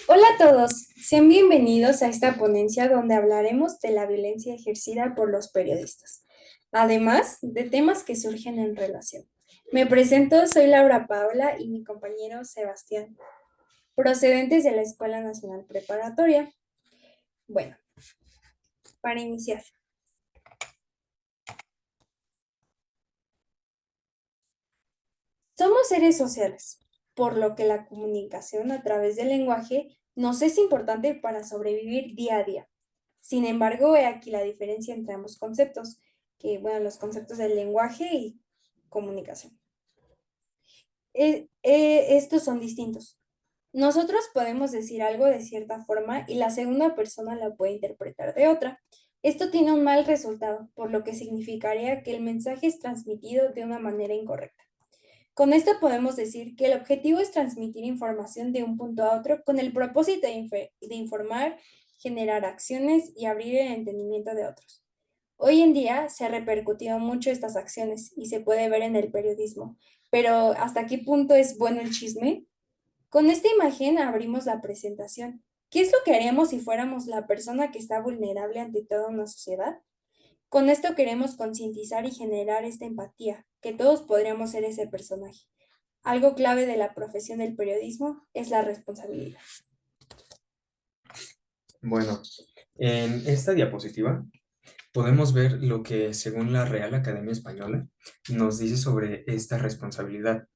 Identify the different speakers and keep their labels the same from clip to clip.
Speaker 1: Hola a todos, sean bienvenidos a esta ponencia donde hablaremos de la violencia ejercida por los periodistas, además de temas que surgen en relación. Me presento, soy Laura Paula y mi compañero Sebastián, procedentes de la Escuela Nacional Preparatoria. Bueno, para iniciar, somos seres sociales, por lo que la comunicación a través del lenguaje nos es importante para sobrevivir día a día. Sin embargo, he aquí la diferencia entre ambos conceptos, que, bueno, los conceptos del lenguaje y comunicación. Estos son distintos. Nosotros podemos decir algo de cierta forma y la segunda persona la puede interpretar de otra. Esto tiene un mal resultado, por lo que significaría que el mensaje es transmitido de una manera incorrecta. Con esto podemos decir que el objetivo es transmitir información de un punto a otro con el propósito de informar, generar acciones y abrir el entendimiento de otros. Hoy en día se ha repercutido mucho estas acciones y se puede ver en el periodismo, pero ¿hasta qué punto es bueno el chisme? Con esta imagen abrimos la presentación. ¿Qué es lo que haríamos si fuéramos la persona que está vulnerable ante toda una sociedad? Con esto queremos concientizar y generar esta empatía, que todos podríamos ser ese personaje. Algo clave de la profesión del periodismo es la responsabilidad.
Speaker 2: Bueno, en esta diapositiva podemos ver lo que, según la Real Academia Española, nos dice sobre esta responsabilidad.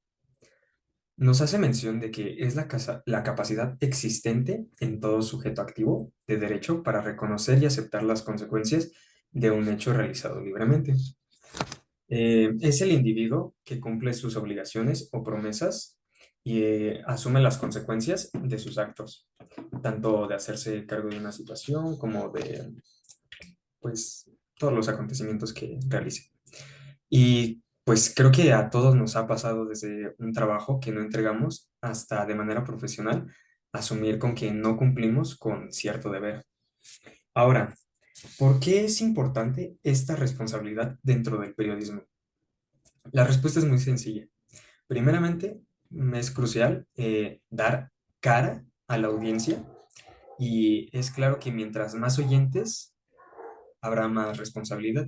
Speaker 2: Nos hace mención de que es la capacidad existente en todo sujeto activo de derecho para reconocer y aceptar las consecuencias de un hecho realizado libremente. Es el individuo que cumple sus obligaciones o promesas y asume las consecuencias de sus actos, tanto de hacerse cargo de una situación como de pues todos los acontecimientos que realice. Y pues creo que a todos nos ha pasado desde un trabajo que no entregamos hasta de manera profesional asumir con que no cumplimos con cierto deber. Ahora, ¿por qué es importante esta responsabilidad dentro del periodismo? La respuesta es muy sencilla. Primeramente, es crucial dar cara a la audiencia y es claro que mientras más oyentes, habrá más responsabilidad.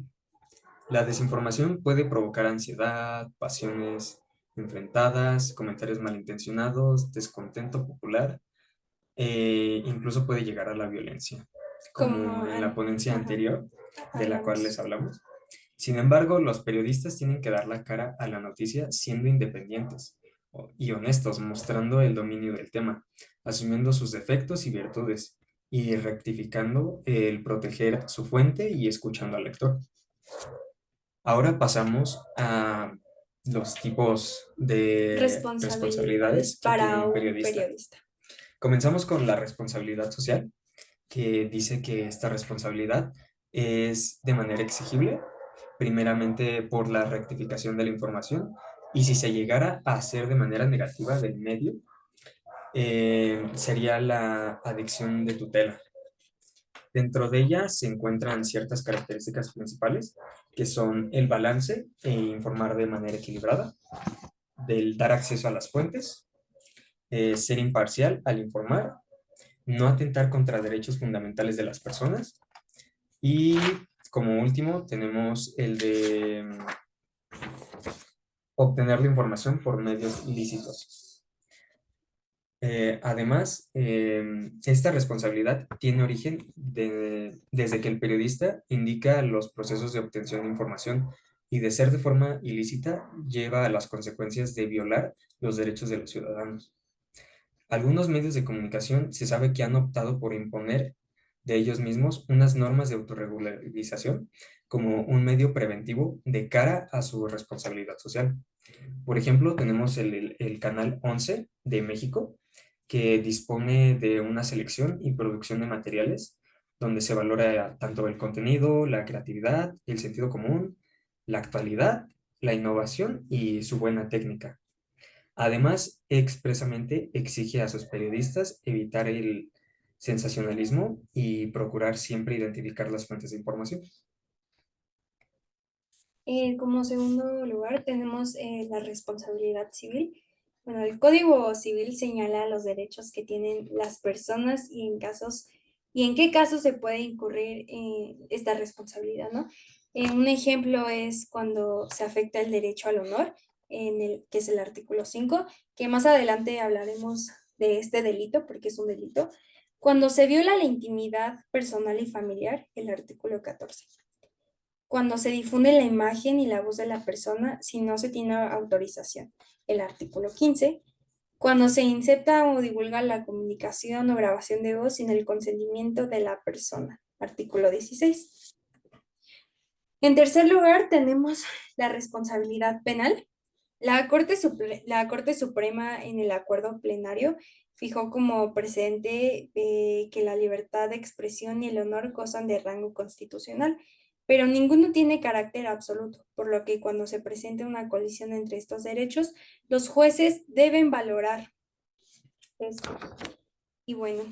Speaker 2: La desinformación puede provocar ansiedad, pasiones enfrentadas, comentarios malintencionados, descontento popular, incluso puede llegar a la violencia,
Speaker 1: Como,
Speaker 2: como en la ponencia
Speaker 1: ajá,
Speaker 2: anterior de la cual les
Speaker 1: hablamos.
Speaker 2: hablamos. Sin embargo, los periodistas tienen que dar la cara a la noticia siendo independientes y honestos, mostrando el dominio del tema, asumiendo sus defectos y virtudes y rectificando el proteger su fuente y escuchando al lector. Ahora pasamos a los tipos de
Speaker 1: Responsabilidades
Speaker 2: responsabilidades que tiene
Speaker 1: para
Speaker 2: un
Speaker 1: un
Speaker 2: periodista.
Speaker 1: periodista.
Speaker 2: Comenzamos con la responsabilidad social, que dice que esta responsabilidad es de manera exigible, primeramente por la rectificación de la información, y si se llegara a hacer de manera negativa del medio, sería la adicción de tutela. Dentro de ella se encuentran ciertas características principales, que son el balance e informar de manera equilibrada, del dar acceso a las fuentes, ser imparcial al informar, no atentar contra derechos fundamentales de las personas y como último tenemos el de obtener la información por medios ilícitos. Además, esta responsabilidad tiene origen desde que el periodista indica los procesos de obtención de información y de ser de forma ilícita lleva a las consecuencias de violar los derechos de los ciudadanos. Algunos medios de comunicación se sabe que han optado por imponer de ellos mismos unas normas de autorregularización como un medio preventivo de cara a su responsabilidad social. Por ejemplo, tenemos el Canal 11 de México, que dispone de una selección y producción de materiales donde se valora tanto el contenido, la creatividad, el sentido común, la actualidad, la innovación y su buena técnica. Además, expresamente exige a sus periodistas evitar el sensacionalismo y procurar siempre identificar las fuentes de información.
Speaker 1: Como segundo lugar tenemos la responsabilidad civil, Bueno, el Código Civil señala los derechos que tienen las personas y en qué casos se puede incurrir esta responsabilidad, ¿no? Un ejemplo es cuando se afecta el derecho al honor, que es el artículo 5, que más adelante hablaremos de este delito porque es un delito. Cuando se viola la intimidad personal y familiar, el artículo 14. Cuando se difunde la imagen y la voz de la persona si no se tiene autorización, el artículo 15. Cuando se incepta o divulga la comunicación o grabación de voz sin el consentimiento de la persona, artículo 16. En tercer lugar, tenemos la responsabilidad penal. La Corte Suprema en el acuerdo plenario fijó como precedente que la libertad de expresión y el honor gozan de rango constitucional, pero ninguno tiene carácter absoluto, por lo que cuando se presente una colisión entre estos derechos, los jueces deben valorar esto. Y bueno,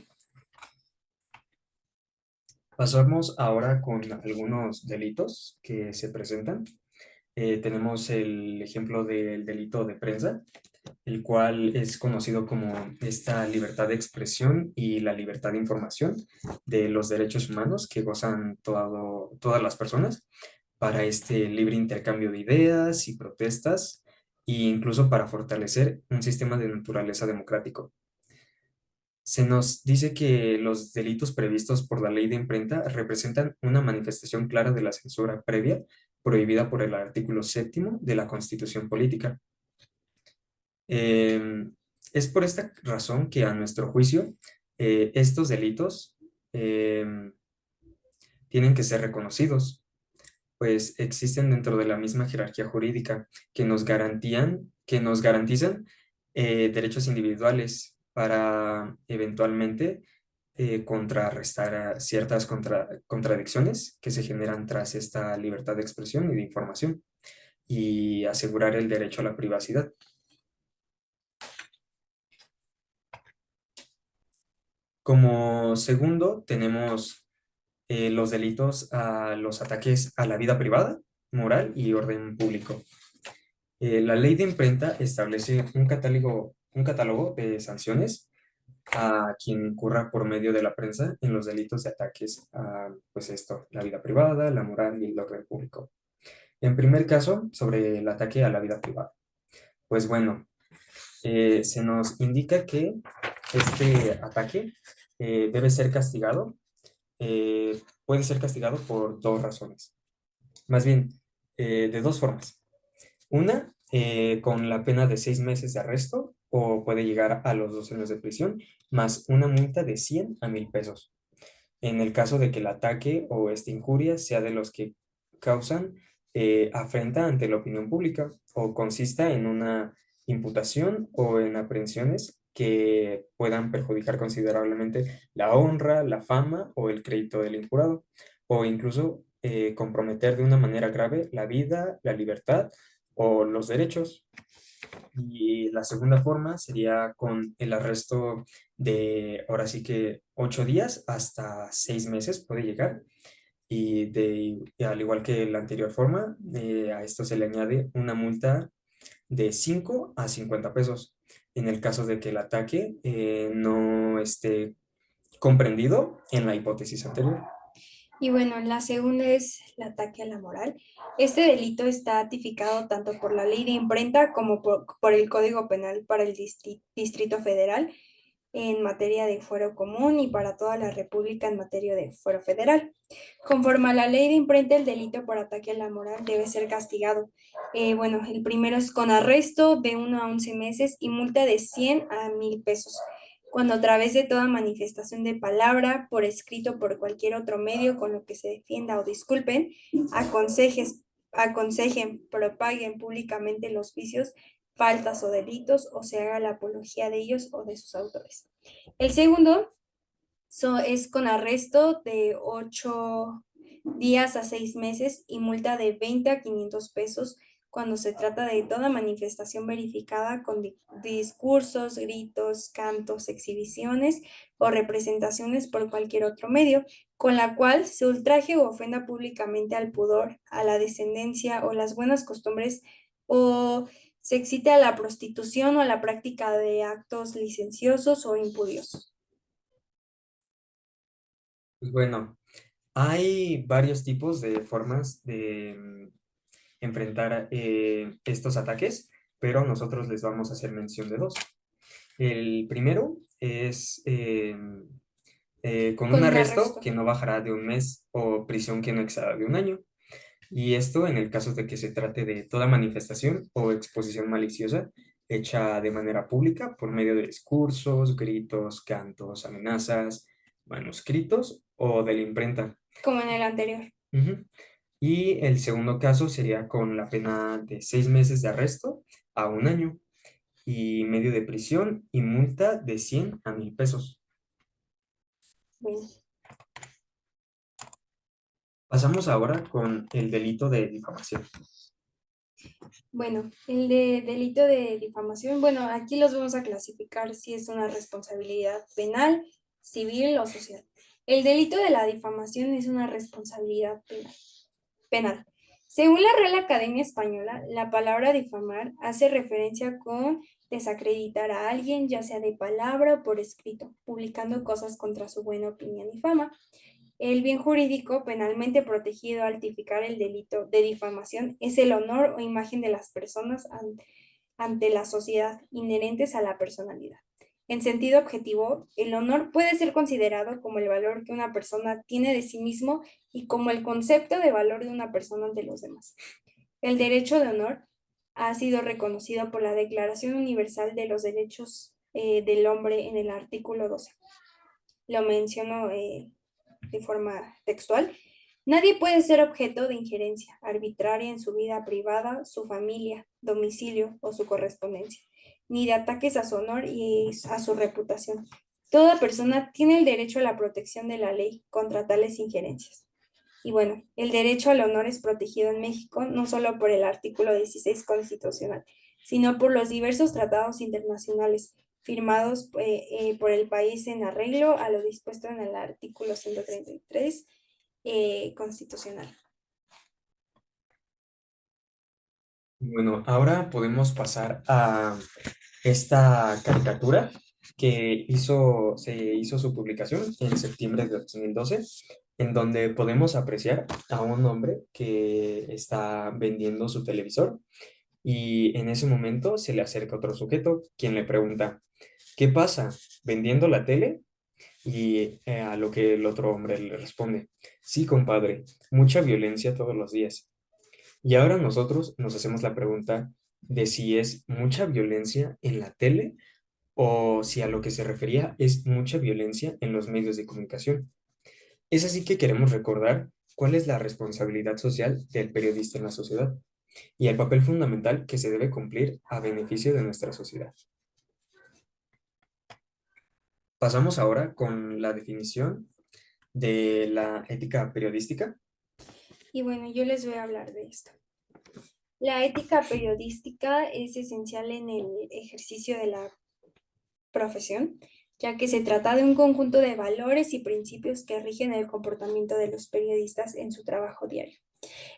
Speaker 2: Pasamos ahora con algunos delitos que se presentan. Tenemos el ejemplo del delito de prensa, el cual es conocido como esta libertad de expresión y la libertad de información de los derechos humanos que gozan todas las personas para este libre intercambio de ideas y protestas, e incluso para fortalecer un sistema de naturaleza democrático. Se nos dice que los delitos previstos por la ley de imprenta representan una manifestación clara de la censura previa prohibida por el artículo 7 de la Constitución Política. Eh, es por esta razón que a nuestro juicio estos delitos eh, tienen que ser reconocidos, pues existen dentro de la misma jerarquía jurídica que nos garantizan derechos individuales para eventualmente contrarrestar a ciertas contradicciones que se generan tras esta libertad de expresión y de información y asegurar el derecho a la privacidad. Como segundo, tenemos los delitos a los ataques a la vida privada, moral y orden público. La ley de imprenta establece un catálogo de sanciones a quien incurra por medio de la prensa en los delitos de ataques a, pues esto, la vida privada, la moral y el orden público. En primer caso, sobre el ataque a la vida privada. Pues bueno, se nos indica que este ataque debe ser castigado, puede ser castigado por dos razones. Más bien, de dos formas. Una, con la pena de 6 meses de arresto o puede llegar a los 2 años de prisión, más una multa de 100 a 1000 pesos. En el caso de que el ataque o esta injuria sea de los que causan afrenta ante la opinión pública o consista en una imputación o en aprehensiones que puedan perjudicar considerablemente la honra, la fama o el crédito del impurado, o incluso comprometer de una manera grave la vida, la libertad o los derechos. Y la segunda forma sería con el arresto de, ahora sí que 8 días hasta 6 meses puede llegar. Y al igual que la anterior forma, a esto se le añade una multa de 5 a 50 pesos en el caso de que el ataque no esté comprendido en la hipótesis anterior.
Speaker 1: y bueno, la segunda es el ataque a la moral. Este delito está tipificado tanto por la ley de imprenta como por el Código Penal para el Distrito Federal en materia de fuero común y para toda la República en materia de fuero federal. Conforme a la ley de imprenta, el delito por ataque a la moral debe ser castigado. Bueno, el primero es con arresto de 1 a 11 meses y multa de 100 a 1000 pesos. Cuando a través de toda manifestación de palabra, por escrito, por cualquier otro medio con lo que se defienda o disculpen, aconsejen, propaguen públicamente los vicios, faltas o delitos o se haga la apología de ellos o de sus autores. El segundo es con arresto de 8 días a 6 meses y multa de 20 a 500 pesos cuando se trata de toda manifestación verificada con discursos, gritos, cantos, exhibiciones o representaciones por cualquier otro medio, con la cual se ultraje o ofenda públicamente al pudor, a la descendencia o las buenas costumbres o se excita a la prostitución o a la práctica de actos licenciosos o impudiosos.
Speaker 2: Pues bueno, hay varios tipos de formas de enfrentar estos ataques, pero nosotros les vamos a hacer mención de dos. El primero es con un
Speaker 1: Con un
Speaker 2: arresto
Speaker 1: arresto.
Speaker 2: que no bajará de un mes o prisión que no exceda de un año. Y esto en el caso de que se trate de toda manifestación o exposición maliciosa hecha de manera pública por medio de discursos, gritos, cantos, amenazas, manuscritos o de la imprenta.
Speaker 1: Como en el anterior.
Speaker 2: Ujú. Y el segundo caso sería con la pena de 6 meses de arresto a un año y medio de prisión y multa de 100 a 1000 pesos.
Speaker 1: Bueno,
Speaker 2: Pasamos ahora con el delito de difamación.
Speaker 1: bueno, el de delito de difamación, bueno, aquí los vamos a clasificar si es una responsabilidad penal, civil o social. El delito de la difamación es una responsabilidad penal. Según la Real Academia Española, la palabra difamar hace referencia con desacreditar a alguien, ya sea de palabra o por escrito, publicando cosas contra su buena opinión y fama. El bien jurídico penalmente protegido al tipificar el delito de difamación es el honor o imagen de las personas ante la sociedad inherentes a la personalidad. En sentido objetivo, el honor puede ser considerado como el valor que una persona tiene de sí mismo y como el concepto de valor de una persona ante los demás. El derecho de honor ha sido reconocido por la Declaración Universal de los Derechos del Hombre en el artículo 12. Lo menciono de forma textual. Nadie puede ser objeto de injerencia arbitraria en su vida privada, su familia, domicilio o su correspondencia, ni de ataques a su honor y a su reputación. Toda persona tiene el derecho a la protección de la ley contra tales injerencias. Y bueno, el derecho al honor es protegido en México no solo por el artículo 16 constitucional, sino por los diversos tratados internacionales firmados por el país en arreglo a lo dispuesto en el artículo 133 constitucional.
Speaker 2: Bueno, ahora podemos pasar a esta caricatura que se hizo su publicación en septiembre de 2012, en donde podemos apreciar a un hombre que está vendiendo su televisor y en ese momento se le acerca otro sujeto quien le pregunta, ¿qué pasa? ¿Vendiendo la tele? Y a lo que el otro hombre le responde, sí, compadre, mucha violencia todos los días. Y ahora nosotros nos hacemos la pregunta de si es mucha violencia en la tele o si a lo que se refería es mucha violencia en los medios de comunicación. Es así que queremos recordar cuál es la responsabilidad social del periodista en la sociedad y el papel fundamental que se debe cumplir a beneficio de nuestra sociedad. Pasamos ahora con la definición de la ética periodística.
Speaker 1: Y bueno, yo les voy a hablar de esto. La ética periodística es esencial en el ejercicio de la profesión, ya que se trata de un conjunto de valores y principios que rigen el comportamiento de los periodistas en su trabajo diario.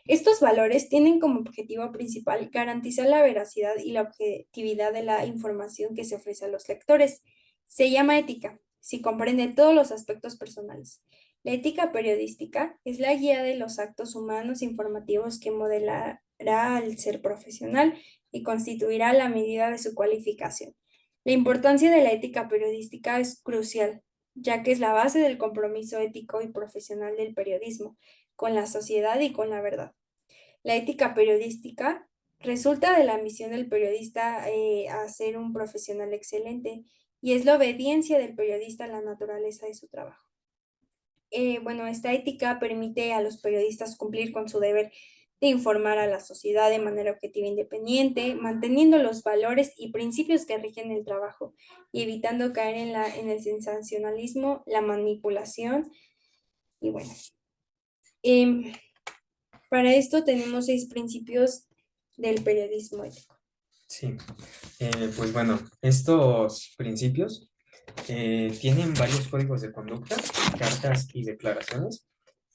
Speaker 1: Estos valores tienen como objetivo principal garantizar la veracidad y la objetividad de la información que se ofrece a los lectores. Se llama ética, si comprende todos los aspectos personales. La ética periodística es la guía de los actos humanos informativos que modelará al ser profesional y constituirá la medida de su cualificación. La importancia de la ética periodística es crucial, ya que es la base del compromiso ético y profesional del periodismo con la sociedad y con la verdad. La ética periodística resulta de la misión del periodista a ser un profesional excelente y es la obediencia del periodista a la naturaleza de su trabajo. Bueno, esta ética permite a los periodistas cumplir con su deber de informar a la sociedad de manera objetiva e independiente, manteniendo los valores y principios que rigen el trabajo y evitando caer en el sensacionalismo, la manipulación y bueno. em, para esto tenemos 6 principios del periodismo ético.
Speaker 2: Sí, pues bueno, estos principios tienen varios códigos de conducta, cartas y declaraciones,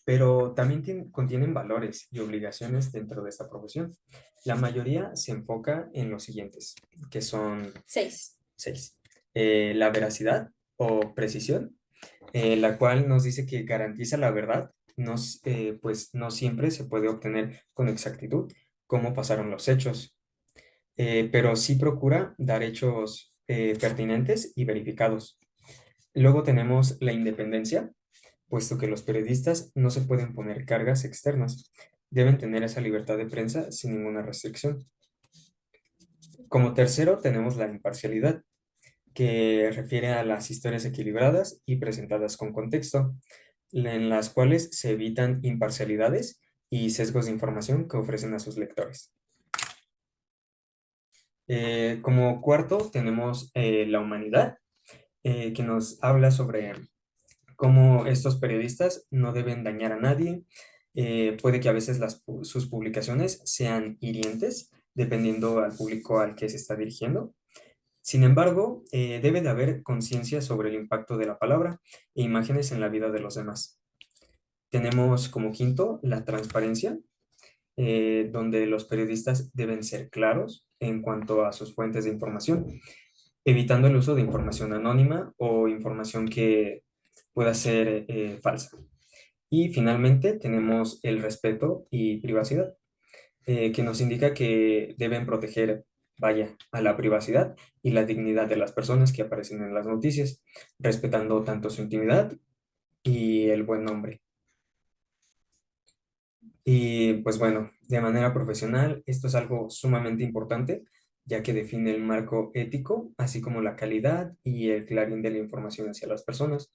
Speaker 2: pero también contienen valores y obligaciones dentro de esta profesión. La mayoría se enfoca en los siguientes, que son
Speaker 1: 6.
Speaker 2: seis. La veracidad o precisión, la cual nos dice que garantiza la verdad, pues no siempre se puede obtener con exactitud cómo pasaron los hechos, pero sí procura dar hechos pertinentes y verificados. Luego tenemos la independencia, puesto que los periodistas no se pueden poner cargas externas, deben tener esa libertad de prensa sin ninguna restricción. Como tercero tenemos la imparcialidad, que refiere a las historias equilibradas y presentadas con contexto, en las cuales se evitan imparcialidades y sesgos de información que ofrecen a sus lectores. Como cuarto tenemos la humanidad, que nos habla sobre cómo estos periodistas no deben dañar a nadie. Puede que a veces sus publicaciones sean hirientes, dependiendo al público al que se está dirigiendo. Sin embargo, debe de haber conciencia sobre el impacto de la palabra e imágenes en la vida de los demás. Tenemos como quinto la transparencia, donde los periodistas deben ser claros en cuanto a sus fuentes de información, evitando el uso de información anónima o información que pueda ser falsa. Y finalmente tenemos el respeto y privacidad, que nos indica que deben proteger, vaya, a la privacidad y la dignidad de las personas que aparecen en las noticias, respetando tanto su intimidad y el buen nombre. Y pues bueno, de manera profesional, esto es algo sumamente importante, ya que define el marco ético, así como la calidad y el clarín de la información hacia las personas.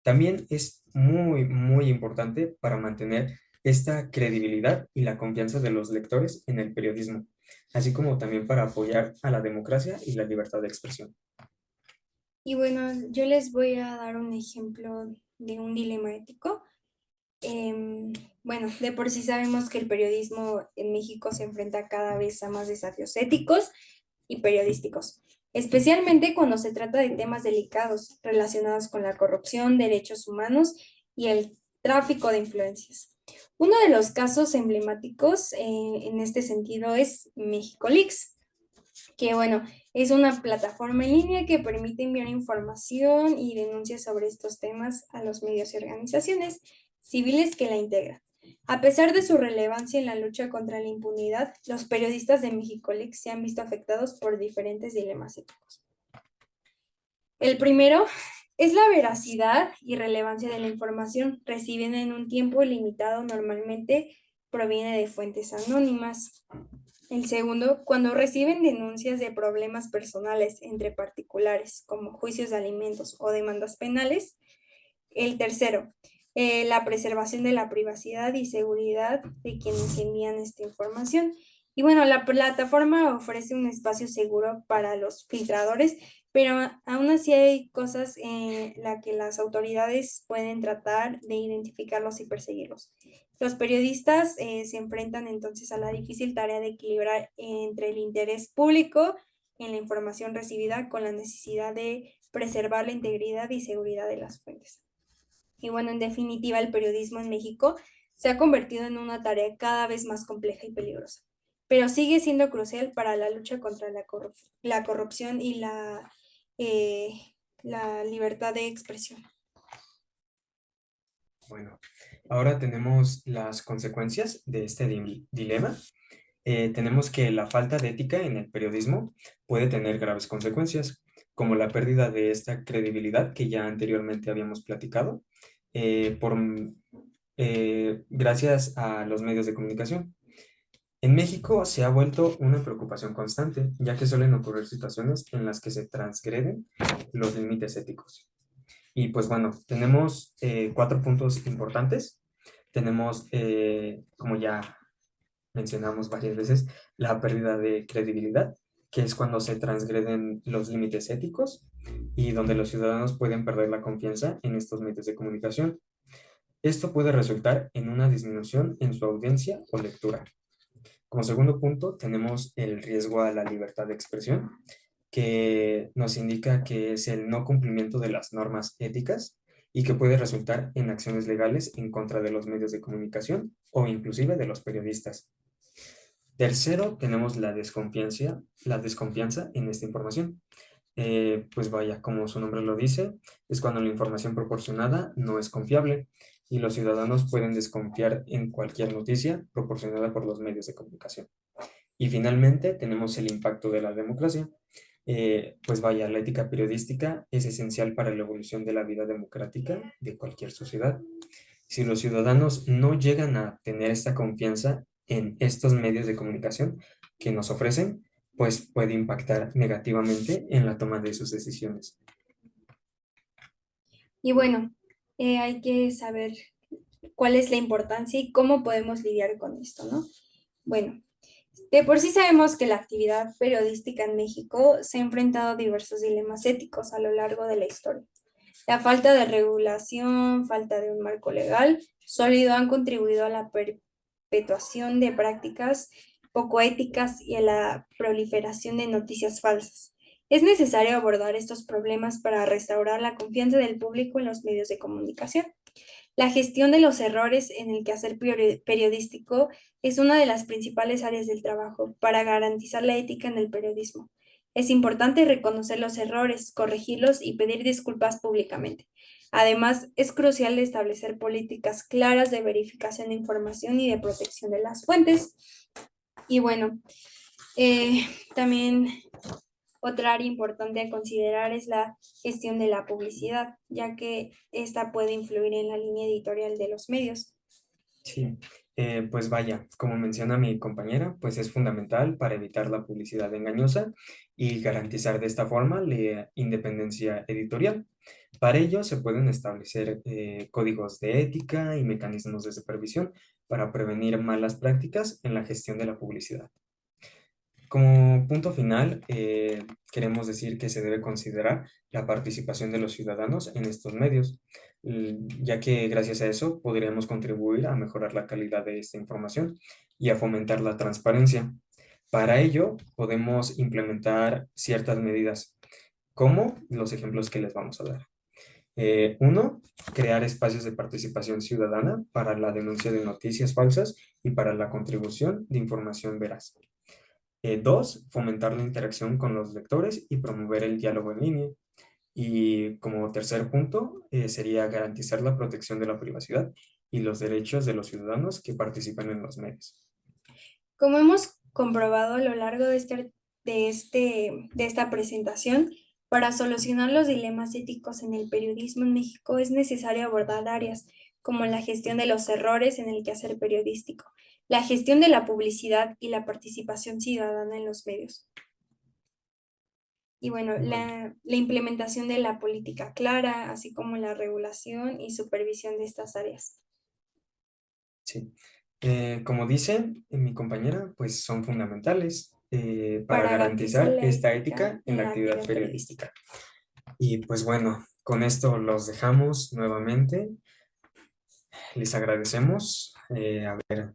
Speaker 2: También es muy, muy importante para mantener esta credibilidad y la confianza de los lectores en el periodismo, así como también para apoyar a la democracia y la libertad de expresión.
Speaker 1: Y bueno, yo les voy a dar un ejemplo de un dilema ético. Em, bueno, de por sí sabemos que el periodismo en México se enfrenta cada vez a más desafíos éticos y periodísticos, especialmente cuando se trata de temas delicados relacionados con la corrupción, derechos humanos y el tráfico de influencias. Uno de los casos emblemáticos en este sentido es México Leaks, que bueno, es una plataforma en línea que permite enviar información y denuncias sobre estos temas a los medios y organizaciones civiles que la integran. A pesar de su relevancia en la lucha contra la impunidad, los periodistas de Mexicoleaks se han visto afectados por diferentes dilemas éticos. El primero es la veracidad y relevancia de la información. Reciben en un tiempo limitado, normalmente proviene de fuentes anónimas. El segundo, cuando reciben denuncias de problemas personales entre particulares, como juicios de alimentos o demandas penales. El tercero, la preservación de la privacidad y seguridad de quienes envían esta información. Y bueno, la plataforma ofrece un espacio seguro para los filtradores, pero aún así hay cosas en las que las autoridades pueden tratar de identificarlos y perseguirlos. Los periodistas se enfrentan entonces a la difícil tarea de equilibrar entre el interés público en la información recibida con la necesidad de preservar la integridad y seguridad de las fuentes. Y bueno, en definitiva, el periodismo en México se ha convertido en una tarea cada vez más compleja y peligrosa, pero sigue siendo crucial para la lucha contra la corrupción y eh, la libertad de expresión.
Speaker 2: Bueno, ahora tenemos las consecuencias de este dilema. Tenemos que la falta de ética en el periodismo puede tener graves consecuencias, como la pérdida de esta credibilidad que ya anteriormente habíamos platicado, gracias a los medios de comunicación. En México se ha vuelto una preocupación constante, ya que suelen ocurrir situaciones en las que se transgreden los límites éticos. Y pues bueno, tenemos cuatro puntos importantes. Tenemos, como ya mencionamos varias veces, la pérdida de credibilidad, que es cuando se transgreden los límites éticos y donde los ciudadanos pueden perder la confianza en estos medios de comunicación. Esto puede resultar en una disminución en su audiencia o lectura. Como segundo punto, tenemos el riesgo a la libertad de expresión, que nos indica que es el no cumplimiento de las normas éticas y que puede resultar en acciones legales en contra de los medios de comunicación o inclusive de los periodistas. Tercero, tenemos la desconfianza en esta información. Pues vaya, como su nombre lo dice, es cuando la información proporcionada no es confiable y los ciudadanos pueden desconfiar en cualquier noticia proporcionada por los medios de comunicación. Y finalmente tenemos el impacto de la democracia. Pues vaya, la ética periodística es esencial para la evolución de la vida democrática de cualquier sociedad. Si los ciudadanos no llegan a tener esta confianza en estos medios de comunicación que nos ofrecen, pues puede impactar negativamente en la toma de sus decisiones.
Speaker 1: Y bueno, hay que saber cuál es la importancia y cómo podemos lidiar con esto, ¿no? Bueno, de por sí sabemos que la actividad periodística en México se ha enfrentado a diversos dilemas éticos a lo largo de la historia. La falta de regulación, falta de un marco legal sólido han contribuido a la perpetuación de prácticas poco éticas y a la proliferación de noticias falsas. Es necesario abordar estos problemas para restaurar la confianza del público en los medios de comunicación. La gestión de los errores en el quehacer periodístico es una de las principales áreas del trabajo para garantizar la ética en el periodismo. Es importante reconocer los errores, corregirlos y pedir disculpas públicamente. Además, es crucial establecer políticas claras de verificación de información y de protección de las fuentes. Y bueno, eh, también otra área importante a considerar es la gestión de la publicidad, ya que esta puede influir en la línea editorial de los medios.
Speaker 2: Sí, pues vaya, como menciona mi compañera, pues es fundamental para evitar la publicidad engañosa y garantizar de esta forma la independencia editorial. Para ello se pueden establecer códigos de ética y mecanismos de supervisión para prevenir malas prácticas en la gestión de la publicidad. Como punto final, queremos decir que se debe considerar la participación de los ciudadanos en estos medios, ya que gracias a eso podríamos contribuir a mejorar la calidad de esta información y a fomentar la transparencia. Para ello, podemos implementar ciertas medidas, como los ejemplos que les vamos a dar. Uno, crear espacios de participación ciudadana para la denuncia de noticias falsas y para la contribución de información veraz. Dos, fomentar la interacción con los lectores y promover el diálogo en línea. Y como tercer punto, sería garantizar la protección de la privacidad y los derechos de los ciudadanos que participan en los medios.
Speaker 1: Como hemos comprobado a lo largo de esta presentación, para solucionar los dilemas éticos en el periodismo en México es necesario abordar áreas como la gestión de los errores en el quehacer periodístico, la gestión de la publicidad y la participación ciudadana en los medios. Y bueno,
Speaker 2: Bueno,
Speaker 1: la implementación de la política clara, así como la regulación y supervisión de estas áreas.
Speaker 2: sí. Como dice mi compañera, pues son fundamentales para
Speaker 1: Para garantizar
Speaker 2: garantizar
Speaker 1: la
Speaker 2: esta
Speaker 1: ética
Speaker 2: ética en
Speaker 1: en
Speaker 2: la
Speaker 1: la
Speaker 2: actividad
Speaker 1: actividad periodística.
Speaker 2: periodística. Y pues bueno, con esto los dejamos nuevamente. Les agradecemos haber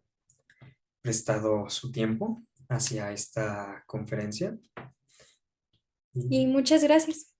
Speaker 2: prestado su tiempo hacia esta conferencia.
Speaker 1: Y
Speaker 2: Y
Speaker 1: muchas gracias.